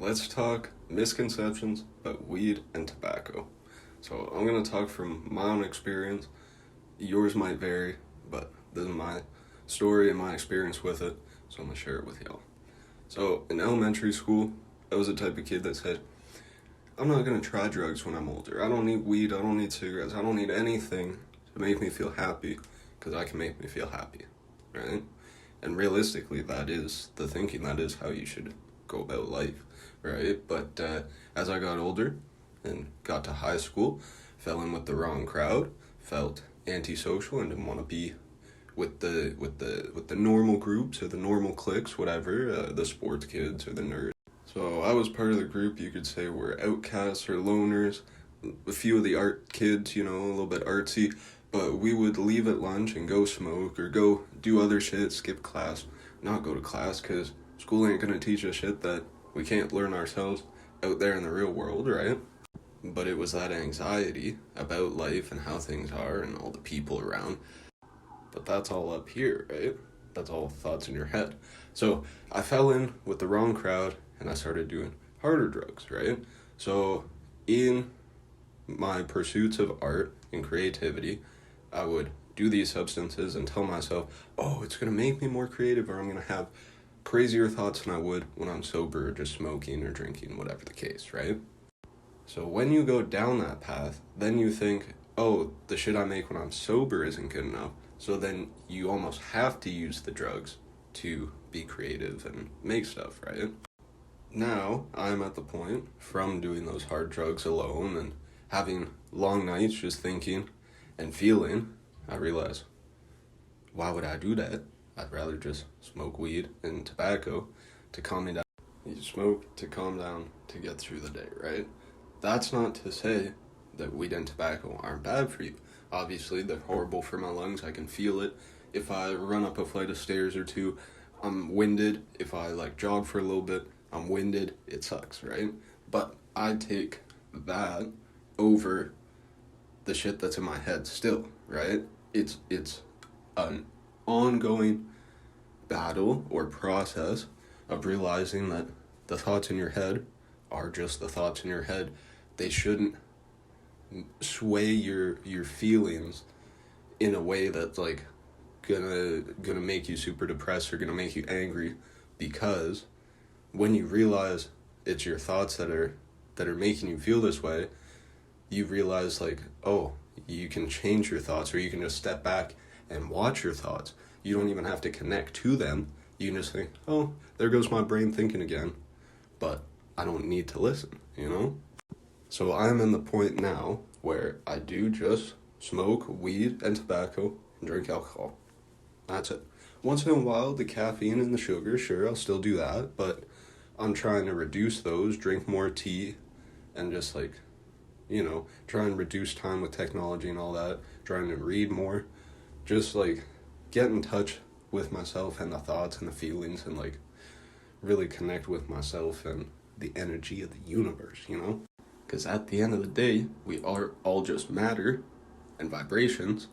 let's talk misconceptions about weed and tobacco. So I'm going to talk from my own experience. Yours might vary, but this is my story and my experience with it, so I'm going to share it with y'all. So in elementary school, I was the type of kid that said, I'm not going to try drugs when I'm older. I don't need weed, I don't need cigarettes, I don't need anything to make me feel happy, because I can make me feel happy, right? And realistically, that is the thinking, that is how you should go about life, right? But as I got older and got to high school, fell in with the wrong crowd, felt antisocial and didn't want to be with the normal groups or the normal cliques, whatever, the sports kids or the nerds. So I was part of the group you could say were outcasts or loners, a few of the art kids, a little bit artsy, but we would leave at lunch and go smoke or go do other shit, skip class, not go to class, because school ain't gonna teach us shit that we can't learn ourselves out there in the real world, right? But it was that anxiety about life and how things are and all the people around. But that's all up here, right? That's all thoughts in your head. So I fell in with the wrong crowd and I started doing harder drugs, right? So in my pursuits of art and creativity, I would do these substances and tell myself, oh, it's going to make me more creative, or I'm going to have crazier thoughts than I would when I'm sober, or just smoking or drinking, whatever the case, right? So when you go down that path, then you think, oh, the shit I make when I'm sober isn't good enough. So then you almost have to use the drugs to be creative and make stuff, right? Now I'm at the point from doing those hard drugs alone and having long nights just thinking and feeling, I realize, why would I do that? I'd rather just smoke weed and tobacco to calm me down. You smoke to calm down to get through the day, right? That's not to say that weed and tobacco aren't bad for you. Obviously, they're horrible for my lungs. I can feel it. If I run up a flight of stairs or two, I'm winded. If I jog for a little bit, I'm winded. It sucks, right? But I take that over the shit that's in my head still, right? It's an ongoing battle or process of realizing that the thoughts in your head are just the thoughts in your head. They shouldn't sway your feelings in a way that's gonna make you super depressed or gonna make you angry, because when you realize it's your thoughts that are making you feel this way, you realize oh, you can change your thoughts, or you can just step back and watch your thoughts. You don't even have to connect to them. You can just think, oh, there goes my brain thinking again, but I don't need to listen, So I'm in the point now where I do just smoke weed and tobacco and drink alcohol. That's it. Once in a while, the caffeine and the sugar, sure, I'll still do that, but I'm trying to reduce those, drink more tea, and just try and reduce time with technology and all that, trying to read more, just get in touch with myself and the thoughts and the feelings and really connect with myself and the energy of the universe, Because at the end of the day, we are all just matter and vibrations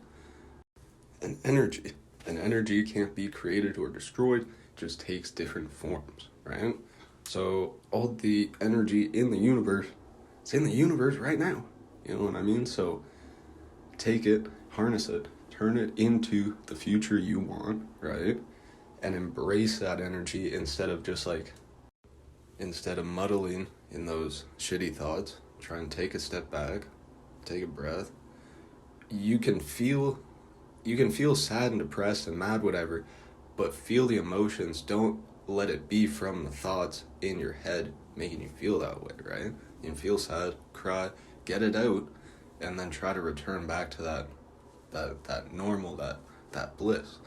and energy. And energy can't be created or destroyed, it just takes different forms, right? So all the energy in the universe, it's in the universe right now. You know what I mean? So take it, harness it, turn it into the future you want, right? And embrace that energy instead of just instead of muddling in those shitty thoughts. Try and take a step back, take a breath. You can feel sad and depressed and mad, whatever, but feel the emotions. Don't let it be from the thoughts in your head making you feel that way, right? You can feel sad, cry, get it out, and then try to return back to that normal, that bliss.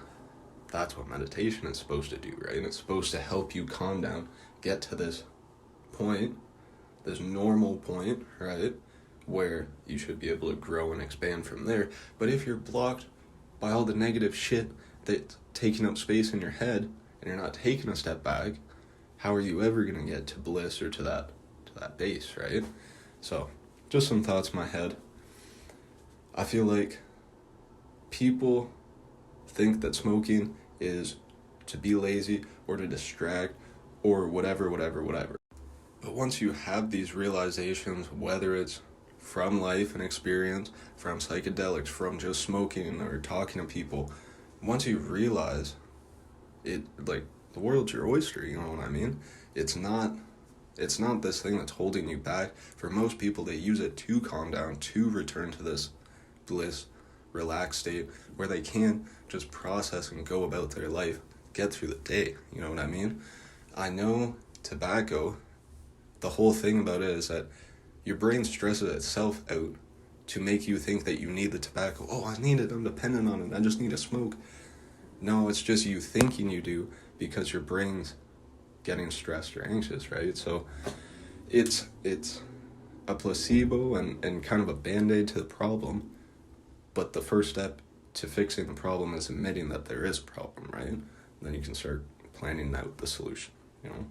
That's what meditation is supposed to do, right? It's supposed to help you calm down, get to this point, this normal point, right, where you should be able to grow and expand from there. But if you're blocked by all the negative shit that's taking up space in your head and you're not taking a step back, how are you ever going to get to bliss or to that base, right? So just some thoughts in my head. I feel like people think that smoking is to be lazy or to distract or whatever. But once you have these realizations, whether it's from life and experience, from psychedelics, from just smoking or talking to people, once you realize it, like, the world's your oyster, you know what I mean? It's not this thing that's holding you back. For most people, they use it to calm down, to return to this bliss, relaxed state where they can just process and go about their life, get through the day, you know what I mean? I know tobacco, the whole thing about it is that your brain stresses itself out to make you think that you need the tobacco. Oh, I need it, I'm dependent on it, I just need to smoke. No, it's just you thinking you do because your brain's getting stressed or anxious, right? So it's a placebo and kind of a band-aid to the problem, but the first step to fixing the problem is admitting that there is a problem, right? And then you can start planning out the solution, you know?